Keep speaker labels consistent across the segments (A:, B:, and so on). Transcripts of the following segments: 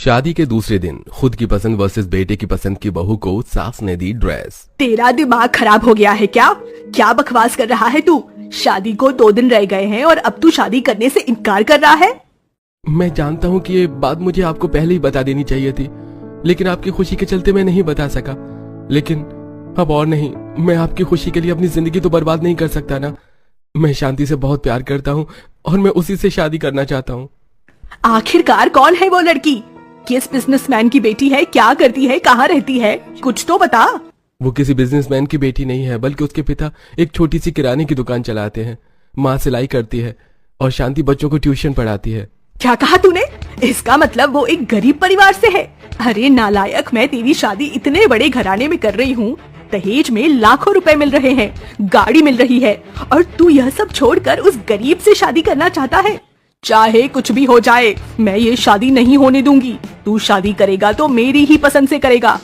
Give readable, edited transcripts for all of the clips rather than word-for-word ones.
A: शादी के दूसरे दिन खुद की पसंद वर्सेस बेटे की पसंद की बहू को सास ने दी ड्रेस।
B: तेरा दिमाग खराब हो गया है क्या? क्या बकवास कर रहा है तू? शादी को 2 दिन रह गए हैं और अब तू शादी करने से इनकार कर रहा है।
A: मैं जानता हूँ कि ये बात मुझे आपको पहले ही बता देनी चाहिए थी, लेकिन आपकी खुशी के चलते मैं नहीं बता सका। लेकिन अब और नहीं, मैं आपकी खुशी के लिए अपनी जिंदगी तो बर्बाद नहीं कर सकता ना। मैं शांति से बहुत प्यार करता हूँ और मैं उसी से शादी करना चाहता हूँ।
B: आखिरकार कौन है वो लड़की? किस बिजनेसमैन की बेटी है? क्या करती है? कहाँ रहती है? कुछ तो बता।
A: वो किसी बिजनेसमैन की बेटी नहीं है, बल्कि उसके पिता एक छोटी सी किराने की दुकान चलाते हैं। माँ सिलाई करती है और शांति बच्चों को ट्यूशन पढ़ाती है।
B: क्या कहा तूने? इसका मतलब वो एक गरीब परिवार से है। अरे नालायक, मैं तेरी शादी इतने बड़े घराने में कर रही हूँ, दहेज में लाखों रुपए मिल रहे हैं, गाड़ी मिल रही है, और तू यह सब छोड़कर उस गरीब से शादी करना चाहता है। चाहे कुछ भी हो जाए, मैं ये शादी नहीं होने दूंगी। तू शादी करेगा तो मेरी ही पसंद से करेगा।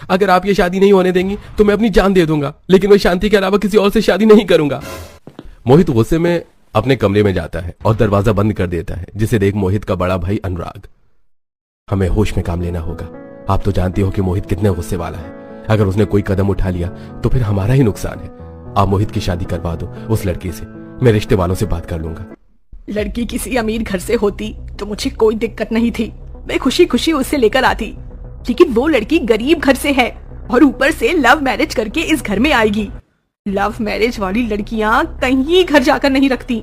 A: अगर आप ये शादी नहीं होने देंगी तो मैं अपनी जान दे दूंगा, लेकिन मैं शांति के अलावा किसी और से शादी नहीं करूंगा। मोहित गुस्से में अपने कमरे में जाता है और दरवाजा बंद कर देता है, जिसे देख मोहित का बड़ा भाई अनुराग। हमें होश में काम लेना होगा। आप तो जानती हो कि मोहित कितने गुस्से वाला है। अगर उसने कोई कदम उठा लिया तो फिर हमारा ही नुकसान है। आप मोहित की शादी करवा दो उस लड़की से। मैं रिश्ते वालों से बात कर लूंगा।
B: लड़की किसी अमीर घर से होती तो मुझे कोई दिक्कत नहीं थी, मैं खुशी खुशी उससे लेकर आती। लेकिन वो लड़की गरीब घर से है और ऊपर से लव मैरिज करके इस घर में आएगी। लव मैरिज वाली लड़कियां कहीं घर जाकर नहीं रखती,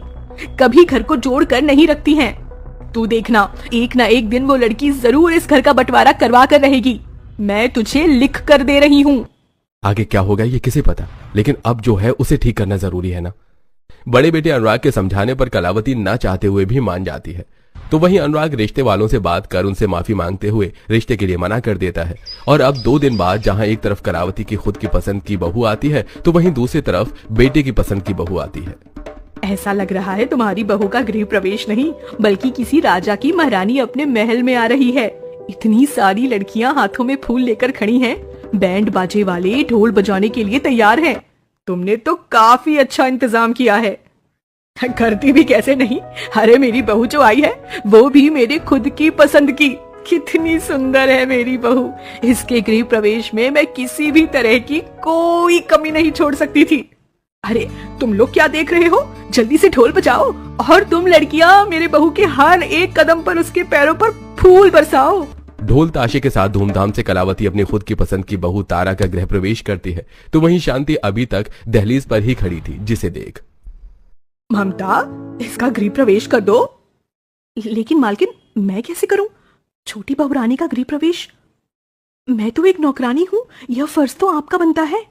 B: कभी घर को जोड़ कर नहीं रखती हैं। तू देखना, एक ना एक दिन वो लड़की जरूर इस घर का बंटवारा करवा कर रहेगी। मैं तुझे लिख कर दे रही हूँ।
A: आगे क्या होगा ये किसे पता, लेकिन अब जो है उसे ठीक करना जरूरी है ना। बड़े बेटे अनुराग के समझाने पर कलावती ना चाहते हुए भी मान जाती है। तो वहीं अनुराग रिश्ते वालों से बात कर उनसे माफी मांगते हुए रिश्ते के लिए मना कर देता है। और अब 2 दिन बाद जहां एक तरफ कलावती की खुद की पसंद की बहू आती है, तो वहीं दूसरी तरफ बेटे की पसंद की बहू आती है।
B: ऐसा लग रहा है तुम्हारी बहू का गृह प्रवेश नहीं, बल्कि किसी राजा की महारानी अपने महल में आ रही है। इतनी सारी लड़कियां हाथों में फूल लेकर खड़ी हैं, बैंड बाजे वाले ढोल बजाने के लिए तैयार हैं। तुमने तो काफी अच्छा इंतजाम किया है। करती भी कैसे नहीं। अरे मेरी बहू जो आई है वो भी मेरे खुद की पसंद की। कितनी सुंदर है मेरी बहू। इसके गृह प्रवेश में मैं किसी भी तरह की कोई कमी नहीं छोड़ सकती थी। अरे तुम लोग क्या देख रहे हो? जल्दी से ढोल बजाओ और तुम लड़कियां मेरे बहू के हर एक कदम पर उसके पैरों पर फूल बरसाओ।
A: ढोल ताशे के साथ धूमधाम से कलावती अपनी खुद की पसंद की बहू तारा का गृह प्रवेश करती है। तो वहीं शांति अभी तक दहलीज पर ही खड़ी थी, जिसे देख
B: ममता, इसका गृह प्रवेश कर दो। लेकिन मालकिन, मैं कैसे करूं? छोटी बहू रानी का गृह प्रवेश? मैं तो एक नौकरानी हूँ, यह फर्ज तो आपका बनता है।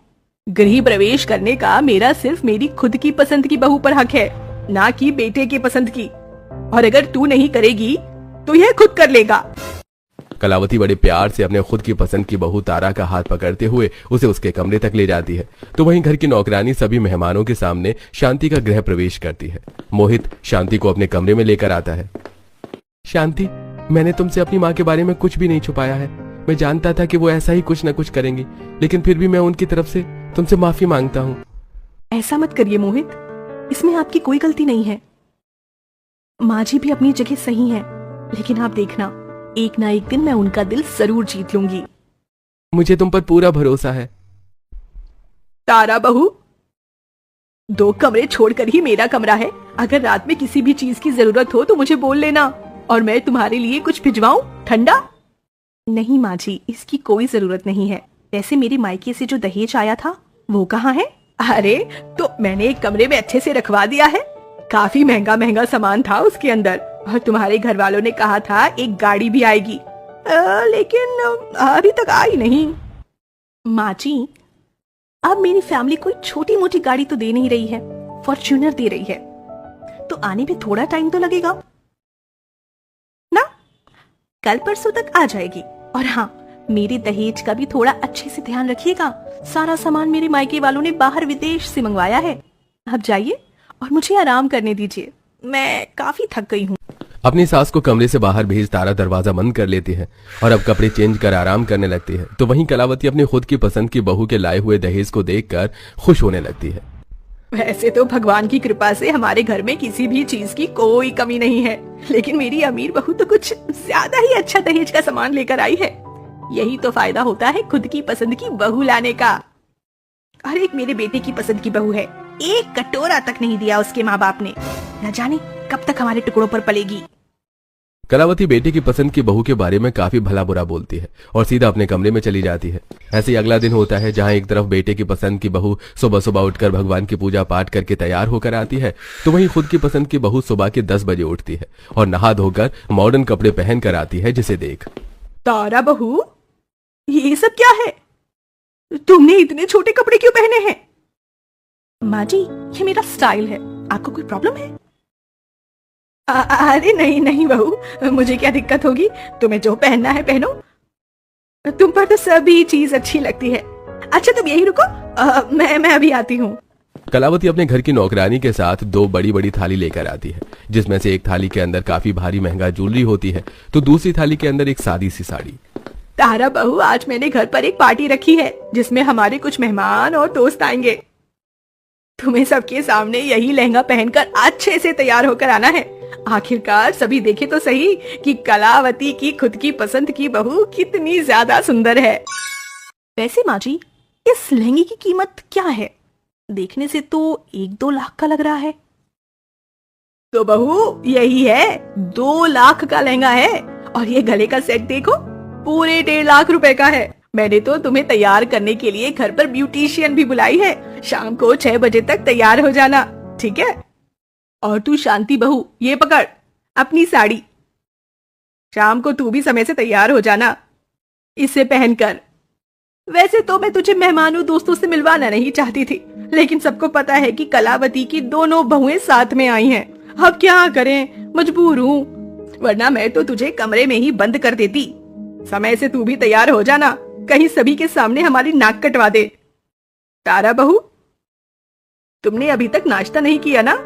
B: गृह प्रवेश करने का मेरा सिर्फ मेरी खुद की पसंद की बहू पर हक है, ना कि बेटे की पसंद की। और अगर तू नहीं करेगी तो यह खुद कर लेगा।
A: कलावती बड़े प्यार से अपने खुद की पसंद की बहू तारा का हाथ पकड़ते हुए उसे उसके कमरे तक ले जाती है। तो वहीं घर की नौकरानी सभी मेहमानों के सामने शांति का गृह प्रवेश करती है। मोहित शांति को अपने कमरे में लेकर आता है। शांति, मैंने तुमसे अपनी माँ के बारे में कुछ भी नहीं छुपाया है। मैं जानता था कि वो ऐसा ही कुछ न कुछ करेंगी, लेकिन फिर भी मैं उनकी तरफ से तुमसे माफी मांगता हूँ।
B: ऐसा मत करिए मोहित, इसमें आपकी कोई गलती नहीं है। माँ जी भी अपनी जगह सही है, लेकिन आप देखना, एक ना एक दिन मैं उनका दिल जरूर जीत लूंगी।
A: मुझे तुम पर पूरा भरोसा है।
B: तारा बहू, 2 कमरे छोड़कर ही मेरा कमरा है। अगर रात में किसी भी चीज की जरूरत हो तो मुझे बोल लेना और मैं तुम्हारे लिए कुछ भिजवाऊं ठंडा। नहीं माँ जी, इसकी कोई जरूरत नहीं है। वैसे मेरे मायके से जो दहेज आया था वो कहाँ है? अरे तो मैंने एक कमरे में अच्छे से रखवा दिया है। काफी महंगा महंगा सामान था उसके अंदर, और तुम्हारे घर वालों ने कहा था एक गाड़ी भी आएगी, लेकिन अभी तक आई नहीं। माँ जी, अब मेरी फैमिली कोई छोटी मोटी गाड़ी तो दे नहीं रही है, फॉर्च्यूनर दे रही है, तो आने में थोड़ा टाइम तो लगेगा ना। कल परसों तक आ जाएगी। और हाँ, मेरे दहेज का भी थोड़ा अच्छे से ध्यान रखिएगा। सारा सामान मेरे मायके वालों ने बाहर विदेश से मंगवाया है। अब जाइए और मुझे आराम करने दीजिए, मैं काफी थक गई हूँ।
A: अपनी सास को कमरे से बाहर भेज तारा दरवाजा बंद कर लेती है और अब कपड़े चेंज कर आराम करने लगती है। तो वहीं कलावती अपनी खुद की पसंद की बहू के लाए हुए दहेज को देखकर खुश होने लगती है।
B: वैसे तो भगवान की कृपा से हमारे घर में किसी भी चीज की कोई कमी नहीं है, लेकिन मेरी अमीर बहू तो कुछ ज्यादा ही अच्छा दहेज का सामान लेकर आई है। यही तो फायदा होता है खुद की पसंद की बहू लाने का। और एक मेरे बेटे की पसंद की बहू है, एक कटोरा तक नहीं दिया उसके माँ बाप ने। न जाने कब तक हमारे टुकड़ों पर पलेगी।
A: कलावती बेटे की पसंद की बहू के बारे में काफी भला बुरा बोलती है और सीधा अपने कमरे में चली जाती है। ऐसे ही अगला दिन होता है, जहां एक तरफ बेटे की पसंद की बहू सुबह सुबह उठकर भगवान की पूजा पाठ करके तैयार होकर आती है, तो वहीं खुद की पसंद की बहू सुबह के 10 बजे उठती है और नहा धोकर मॉडर्न कपड़े पहन कर आती है, जिसे देख
B: तारा बहू, ये सब क्या है? तुमने इतने छोटे कपड़े क्यों पहने हैं? माँ जी, ये मेरा स्टाइल है, आपको कोई प्रॉब्लम है? अरे नहीं नहीं बहू, मुझे क्या दिक्कत होगी, तुम्हें जो पहनना है पहनो, तुम पर तो सभी चीज अच्छी लगती है। अच्छा तुम यही रुको, मैं अभी आती हूँ।
A: कलावती अपने घर की नौकरानी के साथ 2 बड़ी बड़ी थाली लेकर आती है, जिसमें से एक थाली के अंदर काफी भारी महंगा ज्वेलरी होती है, तो दूसरी थाली के अंदर एक सादी सी साड़ी।
B: तारा बहू, आज मैंने घर पर एक पार्टी रखी है जिसमें हमारे कुछ मेहमान और दोस्त आएंगे। तुम्हें सबके सामने यही लहंगा पहनकर अच्छे से तैयार होकर आना है। आखिरकार सभी देखे तो सही कि कलावती की खुद की पसंद की बहू कितनी ज्यादा सुंदर है। वैसे माँ जी, इस लहंगे की कीमत क्या है? देखने से तो 1-2 लाख का लग रहा है। तो बहू यही है, 2 लाख का लहंगा है। और ये गले का सेट देखो, पूरे 1.5 लाख रुपए का है। मैंने तो तुम्हें तैयार करने के लिए घर पर ब्यूटिशियन भी बुलाई है। शाम को 6 बजे तक तैयार हो जाना, ठीक है? और तू शांति बहू, ये पकड़ अपनी साड़ी। शाम को तू भी समय से तैयार हो जाना इसे पहनकर। वैसे तो मैं तुझे मेहमानों दोस्तों से मिलवाना नहीं चाहती थी, लेकिन सबको पता है कि कलावती की दोनों बहुएं साथ में आई हैं। अब क्या करें, मजबूर हूँ, वरना मैं तो तुझे कमरे में ही बंद कर देती। समय से तू भी तैयार हो जाना, कहीं सभी के सामने हमारी नाक कटवा दे। तारा बहू, तुमने अभी तक नाश्ता नहीं किया ना?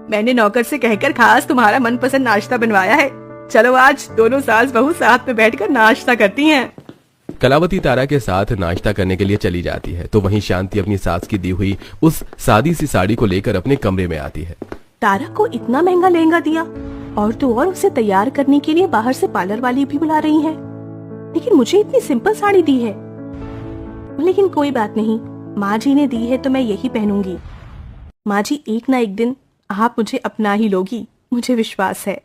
B: मैंने नौकर से कहकर खास तुम्हारा मनपसंद नाश्ता बनवाया है। चलो आज दोनों सास बहू साथ में बैठकर नाश्ता करती हैं।
A: कलावती तारा के साथ नाश्ता करने के लिए चली जाती है, तो वहीं शांति अपनी सास की दी हुई उस सादी सी साड़ी को लेकर अपने कमरे में आती है।
B: तारा को इतना महंगा लहंगा दिया और तो और उसे तैयार करने के लिए बाहर से पार्लर वाली भी बुला रही है, लेकिन मुझे इतनी सिंपल साड़ी दी है। लेकिन कोई बात नहीं, माँ जी ने दी है तो मैं यही पहनूंगी। माँ जी, एक ना एक दिन आप मुझे अपना ही लोगी, मुझे विश्वास है।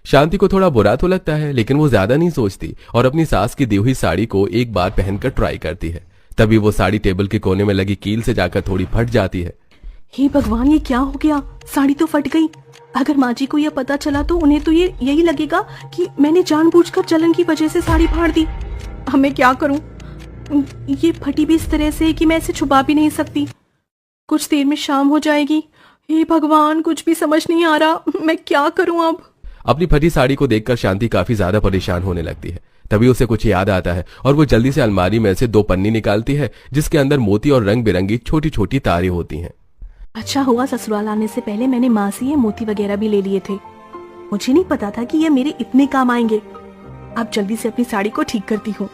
A: शांति को थोड़ा बुरा तो लगता है, लेकिन वो ज्यादा नहीं सोचती और अपनी सास की दी हुई साड़ी को एक बार पहनकर ट्राई करती है। तभी वो साड़ी टेबल के कोने में लगी कील से जाकर थोड़ी फट जाती है।
B: हे भगवान, ये क्या हो गया? साड़ी तो फट गई। अगर माँ जी को यह पता चला तो उन्हें तो ये यही लगेगा कि मैंने जानबूझकर जलन की वजह से साड़ी फाड़ दी। अब मैं क्या करूं? ये फटी भी इस तरह से कि मैं इसे छुपा भी नहीं सकती। कुछ देर में शाम हो जाएगी। हे भगवान, कुछ भी समझ नहीं आ रहा, मैं क्या करूं अब?
A: अपनी फटी साड़ी को देखकर शांति काफी ज्यादा परेशान होने लगती है। तभी उसे कुछ याद आता है और वो जल्दी से अलमारी में से 2 पन्नी निकालती है, जिसके अंदर मोती और रंग बिरंगी छोटी छोटी तारें होती हैं।
B: अच्छा हुआ ससुराल आने से पहले मैंने माँ से ये मोती वगैरह भी ले लिए थे। मुझे नहीं पता था कि ये मेरे इतने काम आएंगे। अब जल्दी से अपनी साड़ी को ठीक करती हूँ।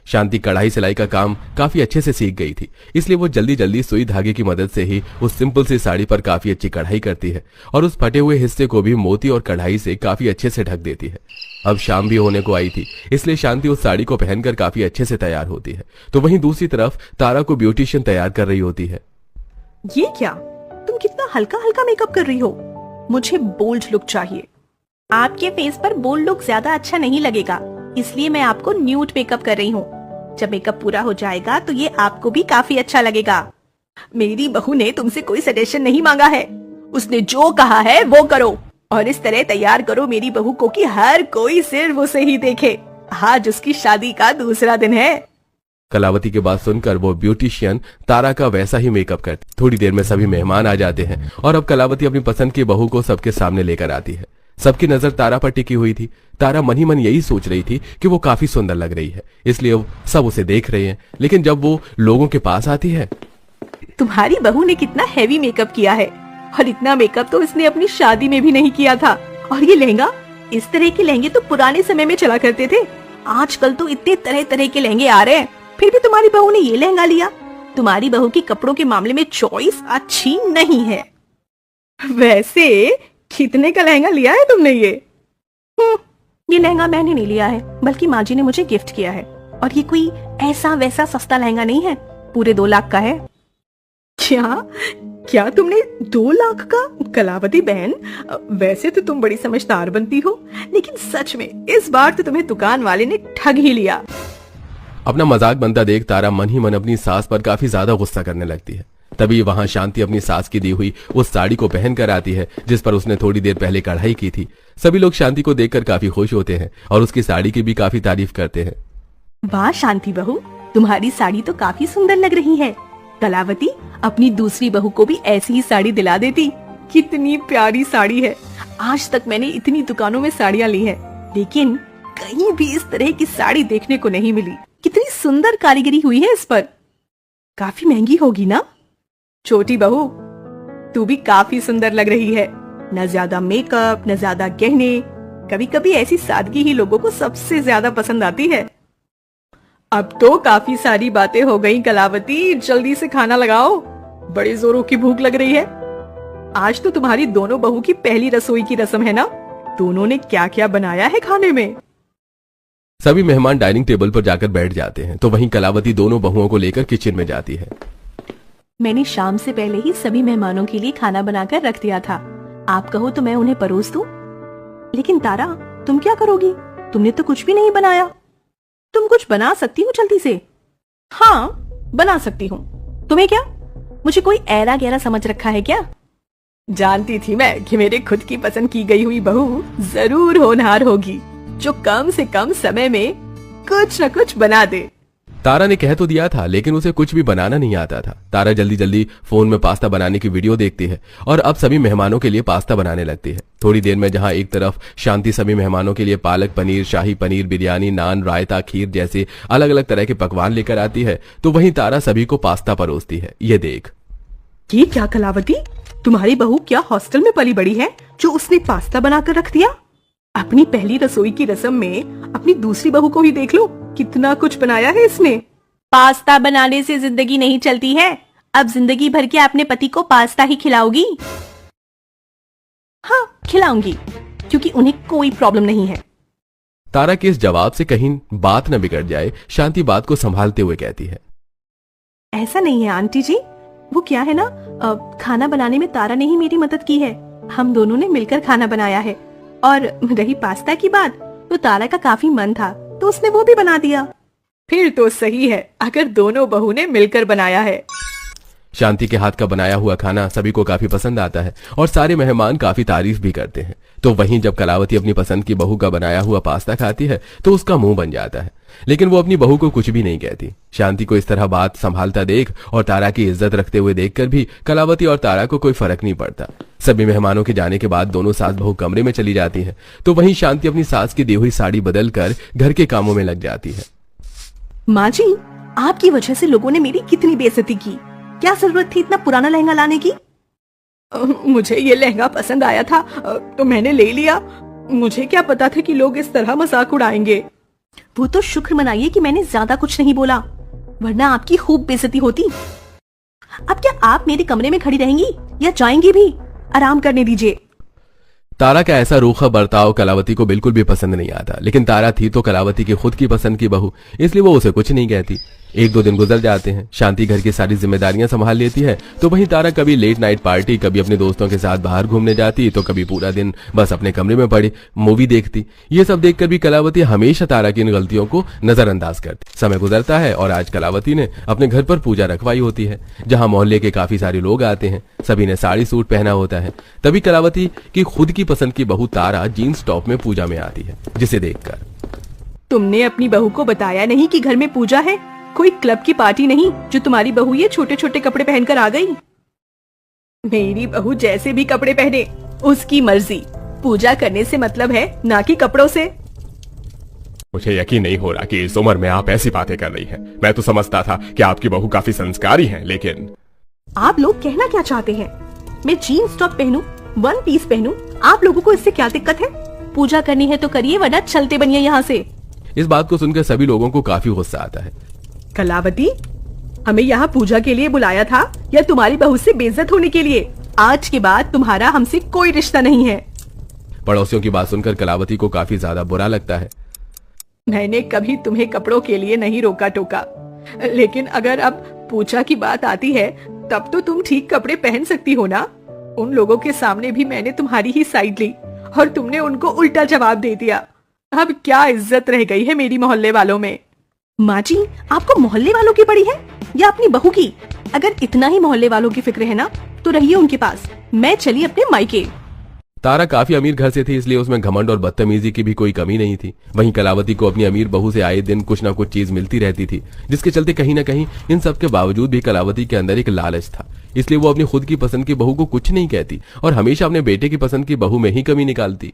A: शांति कढ़ाई सिलाई का काम काफी अच्छे से सीख गई थी, इसलिए वो जल्दी जल्दी सुई धागे की मदद से ही उस सिंपल सी साड़ी पर काफी अच्छी कढ़ाई करती है और उस फटे हुए हिस्से को भी मोती और कढ़ाई से काफी अच्छे से ढक देती है। अब शाम भी होने को आई थी, इसलिए शांति उस साड़ी को पहनकर काफी अच्छे से तैयार होती है, तो वहीं दूसरी तरफ तारा को ब्यूटिशियन तैयार कर रही होती है।
B: ये क्या, तुम कितना हल्का हल्का मेकअप कर रही हो? मुझे बोल्ड लुक चाहिए। आपके फेस पर बोल्ड लुक ज्यादा अच्छा नहीं लगेगा, इसलिए मैं आपको न्यूड मेकअप कर रही हूँ। जब मेकअप पूरा हो जाएगा तो ये आपको भी काफी अच्छा लगेगा। मेरी बहू ने तुमसे कोई सजेशन नहीं मांगा है, उसने जो कहा है वो करो और इस तरह तैयार करो मेरी बहू को कि हर कोई सिर्फ उसे ही देखे। आज उसकी शादी का दूसरा दिन है।
A: कलावती की बात सुनकर वो ब्यूटिशियन तारा का वैसा ही मेकअप करती। थोड़ी देर में सभी मेहमान आ जाते हैं और अब कलावती अपनी पसंद की बहू को सबके सामने लेकर आती है। सबकी नजर तारा पर टिकी हुई थी। तारा मन ही मन यही सोच रही थी कि वो काफी सुंदर लग रही है, इसलिए सब उसे देख रहे हैं। लेकिन जब वो लोगों के पास आती है,
B: तुम्हारी बहू ने कितना हैवी मेकअप किया है और इतना मेकअप तो इसने अपनी शादी में भी नहीं किया था। और ये लहंगा, इस तरह के लहंगे तो पुराने समय में चला करते थे, आजकल तो इतने तरह तरह के लहंगे आ रहे हैं, फिर भी तुम्हारी बहू ने ये लहंगा लिया। तुम्हारी बहू की कपड़ों के मामले में चॉइस अच्छी नहीं है। वैसे कितने का लहंगा लिया है तुमने ये? ये लहंगा मैंने नहीं लिया है, बल्कि माँ जी ने मुझे गिफ्ट किया है। और ये कोई ऐसा वैसा सस्ता लहंगा नहीं है, पूरे 2 लाख का है। क्या तुमने 2 लाख का? कलावती बहन, वैसे तो तुम बड़ी समझदार बनती हो, लेकिन सच में इस बार तो तुम्हें दुकान वाले ने ठग ही लिया।
A: अपना मजाक बनता देख तारा मन ही मन अपनी सास पर काफी ज्यादा गुस्सा करने लगती है। तभी वहां शांति अपनी सास की दी हुई उस साड़ी को पहन कर आती है जिस पर उसने थोड़ी देर पहले कढ़ाई की थी। सभी लोग शांति को देखकर काफी खुश होते हैं और उसकी साड़ी की भी काफी तारीफ करते हैं।
B: वाह शांति बहू, तुम्हारी साड़ी तो काफी सुंदर लग रही है। कलावती, अपनी दूसरी बहू को भी ऐसी ही साड़ी दिला देती। कितनी प्यारी साड़ी है। आज तक मैंने इतनी दुकानों में साड़ियाँ ली है, लेकिन कहीं भी इस तरह की साड़ी देखने को नहीं मिली। कितनी सुंदर कारीगरी हुई है इस पर। काफी महंगी होगी ना? छोटी बहू, तू भी काफी सुंदर लग रही है। न ज्यादा मेकअप, न ज्यादा गहने। कभी कभी ऐसी सादगी ही लोगों को सबसे ज्यादा पसंद आती है। अब तो काफी सारी बातें हो गई कलावती, जल्दी से खाना लगाओ, बड़ी जोरों की भूख लग रही है। आज तो तुम्हारी दोनों बहू की पहली रसोई की रस्म है ना? दोनों ने क्या क्या बनाया है खाने में?
A: सभी मेहमान डाइनिंग टेबल पर जाकर बैठ जाते हैं तो वहीं कलावती दोनों बहुओं को लेकर किचन में जाती है।
B: मैंने शाम से पहले ही सभी मेहमानों के लिए खाना बनाकर रख दिया था। आप कहो तो मैं उन्हें परोस दूं। लेकिन तारा, तुम क्या करोगी? तुमने तो कुछ भी नहीं बनाया। तुम कुछ बना सकती हो जल्दी से? हाँ, बना सकती हूँ। तुम्हें क्या, मुझे कोई ऐरा गहरा समझ रखा है क्या? जानती थी मैं कि मेरे खुद की पसंद की गई हुई बहू जरूर होनहार होगी, जो कम से कम समय में कुछ न कुछ बना दे।
A: तारा ने कह तो दिया था, लेकिन उसे कुछ भी बनाना नहीं आता था। तारा जल्दी जल्दी फोन में पास्ता बनाने की वीडियो देखती है और अब सभी मेहमानों के लिए पास्ता बनाने लगती है। थोड़ी देर में जहां एक तरफ शांति सभी मेहमानों के लिए पालक पनीर, शाही पनीर, बिरयानी, नान, रायता, खीर जैसे अलग अलग तरह के पकवान लेकर आती है, तो वहीं तारा सभी को पास्ता परोसती है। ये देख।
B: ये क्या कलावती, तुम्हारी बहू क्या हॉस्टल में पली बड़ी है जो उसने पास्ता बनाकर रख दिया? अपनी पहली रसोई की रस्म में अपनी दूसरी बहू को ही देख लो, कितना कुछ बनाया है इसने। पास्ता बनाने से जिंदगी नहीं चलती है। अब जिंदगी भर के अपने पति को पास्ता ही खिलाओगी? हाँ, खिलाऊंगी, क्योंकि उन्हें कोई प्रॉब्लम नहीं है।
A: तारा के इस जवाब से कहीं बात न बिगड़ जाए, शांति बात को संभालते हुए कहती है।
B: ऐसा नहीं है आंटी जी, वो क्या है ना, खाना बनाने में तारा ने ही मेरी मदद की है। हम दोनों ने मिलकर खाना बनाया है। और रही पास्ता की बात, तो तारा का काफी मन था तो उसने वो भी बना दिया। फिर तो सही है अगर दोनों बहू ने मिलकर बनाया है।
A: शांति के हाथ का बनाया हुआ खाना सभी को काफी पसंद आता है और सारे मेहमान काफी तारीफ भी करते हैं। तो वहीं जब कलावती अपनी पसंद की बहू का बनाया हुआ पास्ता खाती है तो उसका मुंह बन जाता है, लेकिन वो अपनी बहू को कुछ भी नहीं कहती। शांति को इस तरह बात संभालता देख और तारा की इज्जत रखते हुए देखकर भी कलावती और तारा को कोई फर्क नहीं पड़ता। सभी मेहमानों के जाने के बाद दोनों सास बहू कमरे में चली जाती है तो वहीं शांति अपनी सास की दी हुई साड़ी बदलकर घर के कामों में लग जाती है।
B: माँ जी, आपकी वजह से लोगों ने मेरी कितनी बेइज्जती की। क्या जरूरत थी इतना पुराना लहंगा लाने की? मुझे ये लहंगा पसंद आया था तो मैंने ले लिया। मुझे क्या पता था कि लोग इस तरह मजाक उड़ाएंगे। वो तो शुक्र मनाइए कि मैंने ज्यादा कुछ नहीं बोला, वरना आपकी खूब बेइज्जती होती। अब क्या आप मेरे कमरे में खड़ी रहेंगी या जाएंगी भी? आराम करने दीजिए।
A: तारा का ऐसा रूखा बर्ताव कलावती को बिल्कुल भी पसंद नहीं आता, लेकिन तारा थी तो कलावती की खुद की पसंद की बहू, इसलिए वो उसे कुछ नहीं कहती। 1-2 दिन गुजर जाते हैं। शांति घर की सारी जिम्मेदारियां संभाल लेती है तो वहीं तारा कभी लेट नाइट पार्टी, कभी अपने दोस्तों के साथ बाहर घूमने जाती, तो कभी पूरा दिन बस अपने कमरे में पड़ी मूवी देखती। ये सब देखकर भी कलावती हमेशा तारा की इन गलतियों को नजरअंदाज करती। समय गुजरता है और आज कलावती ने अपने घर पर पूजा रखवाई होती है, जहां मोहल्ले के काफी सारे लोग आते हैं। सभी ने साड़ी सूट पहना होता है। तभी कलावती की खुद की पसंद की बहू तारा जीन्स टॉप में पूजा में आती है, जिसे देखकर
B: तुमने अपनी बहू को बताया नहीं कि घर में पूजा है? कोई क्लब की पार्टी नहीं जो तुम्हारी बहू ये छोटे छोटे कपड़े पहनकर आ गई। मेरी बहू जैसे भी कपड़े पहने उसकी मर्जी। पूजा करने से मतलब है, ना कि कपड़ों से।
A: मुझे यकीन नहीं हो रहा कि इस उम्र में आप ऐसी बातें कर रही हैं। मैं तो समझता था कि आपकी बहू काफी संस्कारी है, लेकिन
B: आप लोग कहना क्या चाहते हैं? मैं जीन्स टॉप पहनूं, 1 पीस पहनूं, आप लोगों को इससे क्या दिक्कत है? पूजा करनी है तो करिए, वरना चलते बनिए यहाँ से।
A: इस बात को सुनकर सभी लोगों को काफी गुस्सा आता है।
B: कलावती, हमें यहाँ पूजा के लिए बुलाया था या तुम्हारी बहू से बेइज्जत होने के लिए? आज के बाद तुम्हारा हमसे कोई रिश्ता नहीं है।
A: पड़ोसियों की बात सुनकर कलावती को काफी ज्यादा बुरा लगता है।
B: मैंने कभी तुम्हें कपड़ों के लिए नहीं रोका टोका, लेकिन अगर अब पूजा की बात आती है तब तो तुम ठीक कपड़े पहन सकती हो ना। उन लोगों के सामने भी मैंने तुम्हारी ही साइड ली और तुमने उनको उल्टा जवाब दे दिया। अब क्या इज्जत रह गई है मेरी मोहल्ले वालों में? माँ जी, आपको मोहल्ले वालों की पड़ी है या अपनी बहू की? अगर इतना ही मोहल्ले वालों की फिक्र है ना तो रहिए उनके पास, मैं चली अपने मायके।
A: तारा काफी अमीर घर से थी, इसलिए उसमें घमंड और बदतमीजी की भी कोई कमी नहीं थी। वहीं कलावती को अपनी अमीर बहू से आए दिन कुछ ना कुछ चीज मिलती रहती थी, जिसके चलते कहीं ना कहीं इन सब के बावजूद भी कलावती के अंदर एक लालच था। इसलिए वो अपनी खुद की पसंद की बहू को कुछ नहीं कहती और हमेशा अपने बेटे की पसंद की बहू में ही कमी निकालती।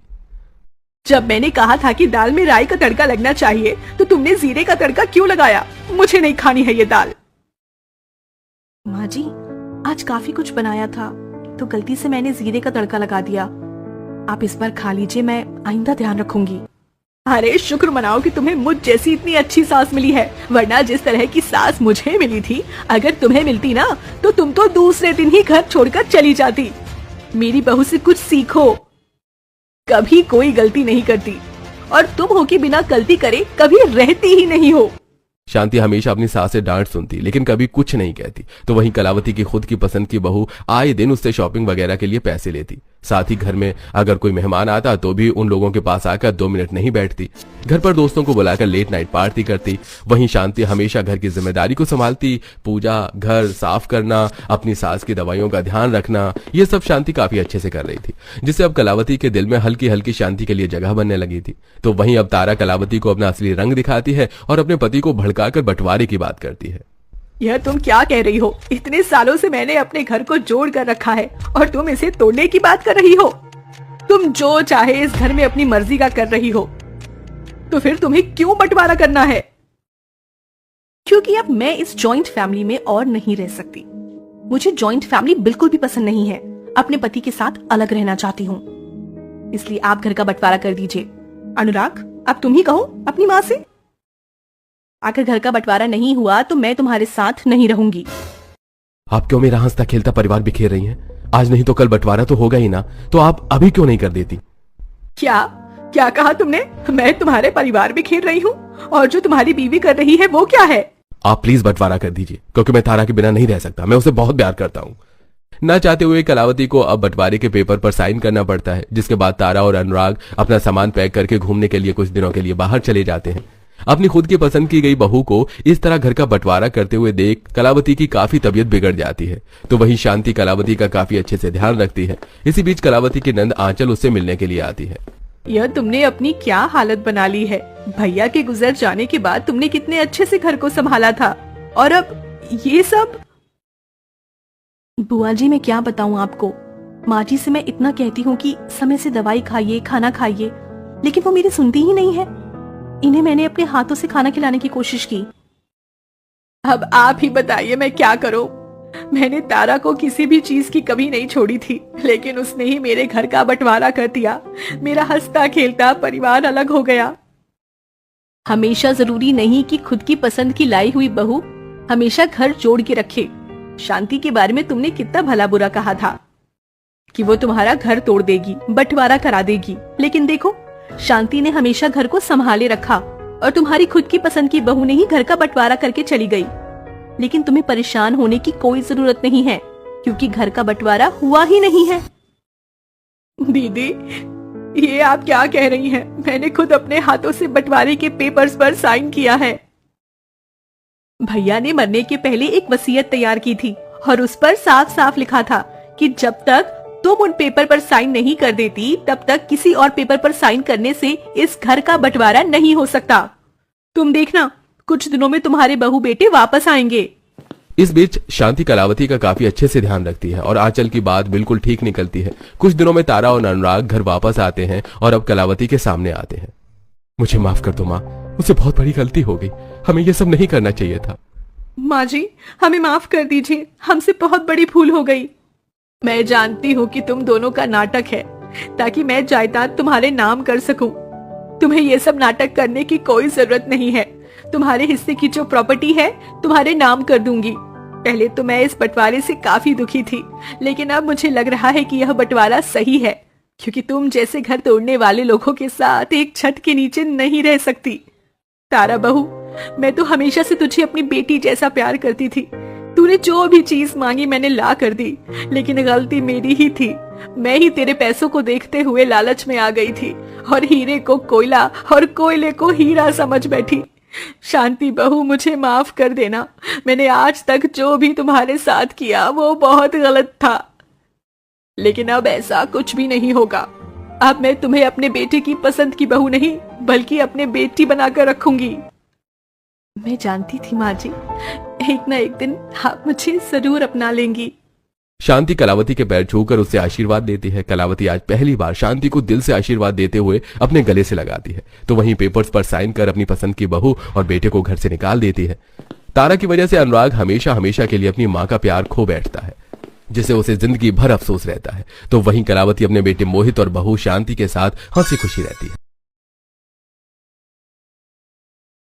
B: जब मैंने कहा था कि दाल में राई का तड़का लगना चाहिए तो तुमने जीरे का तड़का क्यों लगाया? मुझे नहीं खानी है ये दाल। माँ जी, आज काफी कुछ बनाया था तो गलती से मैंने जीरे का तड़का लगा दिया। आप इस बार खा लीजिए, मैं आइंदा ध्यान रखूंगी। अरे शुक्र मनाओ कि तुम्हें मुझ जैसी इतनी अच्छी सास मिली है, वरना जिस तरह की सास मुझे मिली थी अगर तुम्हें मिलती ना तो तुम तो दूसरे दिन ही घर छोड़कर चली जाती। मेरी बहू से कुछ सीखो, कभी कोई गलती नहीं करती और तुम हो कि बिना गलती करे कभी रहती ही नहीं हो।
A: शांति हमेशा अपनी सास से डांट सुनती लेकिन कभी कुछ नहीं कहती। तो वहीं कलावती की खुद की पसंद की बहू आए दिन उससे शॉपिंग वगैरह के लिए पैसे लेती। साथ ही घर में अगर कोई मेहमान आता तो भी उन लोगों के पास आकर 2 मिनट नहीं बैठती, घर पर दोस्तों को बुलाकर लेट नाइट पार्टी करती। वहीं शांति हमेशा घर की जिम्मेदारी को संभालती, पूजा, घर साफ करना, अपनी सास की दवाइयों का ध्यान रखना, ये सब शांति काफी अच्छे से कर रही थी, जिससे अब कलावती के दिल में हल्की हल्की शांति के लिए जगह बनने लगी थी। तो वहीं अब तारा कलावती को अपना असली रंग दिखाती है और अपने पति को भड़काकर बंटवारे की बात करती है।
B: यह तुम क्या कह रही हो? इतने सालों से मैंने अपने घर को जोड़ कर रखा है और तुम इसे तोड़ने की बात कर रही हो? तुम जो चाहे इस घर में अपनी मर्जी का कर रही हो, तो फिर तुम्हें क्यों बंटवारा करना है? क्योंकि अब मैं इस जॉइंट फैमिली में और नहीं रह सकती। मुझे जॉइंट फैमिली बिल्कुल भी पसंद नहीं है। अपने पति के साथ अलग रहना चाहती हूँ, इसलिए आप घर का बंटवारा कर दीजिए। अनुराग, अब तुम ही कहो अपनी माँ से। अगर घर का बंटवारा नहीं हुआ तो मैं तुम्हारे साथ नहीं रहूंगी।
A: आप क्यों मेरा हंसता खेलता परिवार बिखेर रही हैं? आज नहीं तो कल बंटवारा तो होगा ही ना, तो आप अभी क्यों नहीं कर देती?
B: क्या क्या कहा तुमने? मैं तुम्हारे परिवार बिखेर रही हूँ? और जो तुम्हारी बीवी कर रही है वो क्या है?
A: आप प्लीज बंटवारा कर दीजिए, क्योंकि मैं तारा के बिना नहीं रह सकता। मैं उसे बहुत प्यार करता हूँ। न चाहते हुए कलावती को अब बंटवारे के पेपर पर साइन करना पड़ता है, जिसके बाद तारा और अनुराग अपना सामान पैक करके घूमने के लिए कुछ दिनों के लिए बाहर चले जाते हैं। अपनी खुद की पसंद की गई बहू को इस तरह घर का बंटवारा करते हुए देख कलावती की काफी तबीयत बिगड़ जाती है। तो वहीं शांति कलावती का काफी अच्छे से ध्यान रखती है। इसी बीच कलावती की नंद आंचल उससे मिलने के लिए आती है।
B: यह तुमने अपनी क्या हालत बना ली है? भैया के गुजर जाने के बाद तुमने कितने अच्छे से घर को संभाला था और अब ये सब। बुआ जी, मैं क्या बताऊं आपको। माँ जी से मैं इतना कहती हूँ कि समय से दवाई खाइए, खाना खाइए, लेकिन वो मेरी सुनती ही नहीं है। इन्हें मैंने अपने हाथों से खाना खिलाने की कोशिश की। अब आप ही बताइए मैं क्या करूं? मैंने तारा को किसी भी चीज की कमी नहीं छोड़ी थी, लेकिन उसने ही मेरे घर का बंटवारा कर दिया। मेरा हंसता खेलता परिवार अलग हो गया। हमेशा जरूरी नहीं कि खुद की पसंद की लाई हुई बहू हमेशा घर जोड़ के रखे। शांति के बारे में तुमने कितना भला बुरा कहा था कि वो तुम्हारा घर तोड़ देगी, बंटवारा करा देगी, लेकिन देखो शांति ने हमेशा घर को संभाले रखा और तुम्हारी खुद की पसंद की बहू ने ही घर का बंटवारा करके चली गई। लेकिन तुम्हें परेशान होने की कोई जरूरत नहीं है, क्योंकि घर का बंटवारा हुआ ही नहीं है। दीदी, ये आप क्या कह रही हैं? मैंने खुद अपने हाथों से बंटवारे के पेपर्स पर साइन किया है। भैया ने मरने के पहले एक वसीयत तैयार की थी और उस पर साफ साफ लिखा था कि जब तक तुम उन पेपर पर साइन नहीं कर देती तब तक किसी और पेपर पर साइन करने से इस घर का बंटवारा नहीं हो सकता। तुम देखना, कुछ दिनों में तुम्हारे बहू बेटे वापस आएंगे।
A: इस बीच शांति कलावती का काफी अच्छे से ध्यान रखती है और आंचल की बात बिल्कुल ठीक निकलती है। कुछ दिनों में तारा और अनुराग घर वापस आते हैं और अब कलावती के सामने आते हैं। मुझे माफ कर दो माँ, मुझसे बहुत बड़ी गलती हो गई। हमें ये सब नहीं करना चाहिए था।
B: माँ जी, हमें माफ कर दीजिए, हमसे बहुत बड़ी भूल हो गई। मैं जानती हूँ कि तुम दोनों का नाटक है ताकि मैं जायदाद तुम्हारे नाम कर सकूं। तुम्हें ये सब नाटक करने की कोई जरूरत नहीं है। तुम्हारे हिस्से की जो प्रॉपर्टी है तुम्हारे नाम कर दूंगी। पहले तो मैं इस बंटवारे से काफी दुखी थी, लेकिन अब मुझे लग रहा है कि यह बंटवारा सही है, क्योंकि तुम जैसे घर तोड़ने वाले लोगों के साथ एक छत के नीचे नहीं रह सकती। तारा बहू, मैं तो हमेशा से तुझे अपनी बेटी जैसा प्यार करती थी। तूने जो भी चीज मांगी मैंने ला कर दी, लेकिन गलती मेरी ही थी। मैं ही तेरे पैसों को देखते हुए लालच में आ गई थी और हीरे को कोयला और कोयले को हीरा समझ बैठी। शांति बहू, मुझे माफ कर देना। मैंने आज तक जो भी तुम्हारे साथ किया वो बहुत गलत था, लेकिन अब ऐसा कुछ भी नहीं होगा। अब मैं तुम्हें अपने बेटे की पसंद की बहू नहीं बल्कि अपने बेटी बनाकर रखूंगी। मैं जानती थी माँ जी, एक ना एक दिन आप मुझे जरूर अपना लेंगी।
A: शांति कलावती के पैर छूकर उससे आशीर्वाद देती है। कलावती आज पहली बार शांति को दिल से आशीर्वाद देते हुए अपने गले से लगाती है, तो वहीं पेपर्स पर साइन कर अपनी पसंद की बहू और बेटे को घर से निकाल देती है। तारा की वजह से अनुराग हमेशा हमेशा के लिए अपनी माँ का प्यार खो बैठता है, जिसे उसे जिंदगी भर अफसोस रहता है। तो वहीं कलावती अपने बेटे मोहित और बहू शांति के साथ हंसी खुशी रहती है।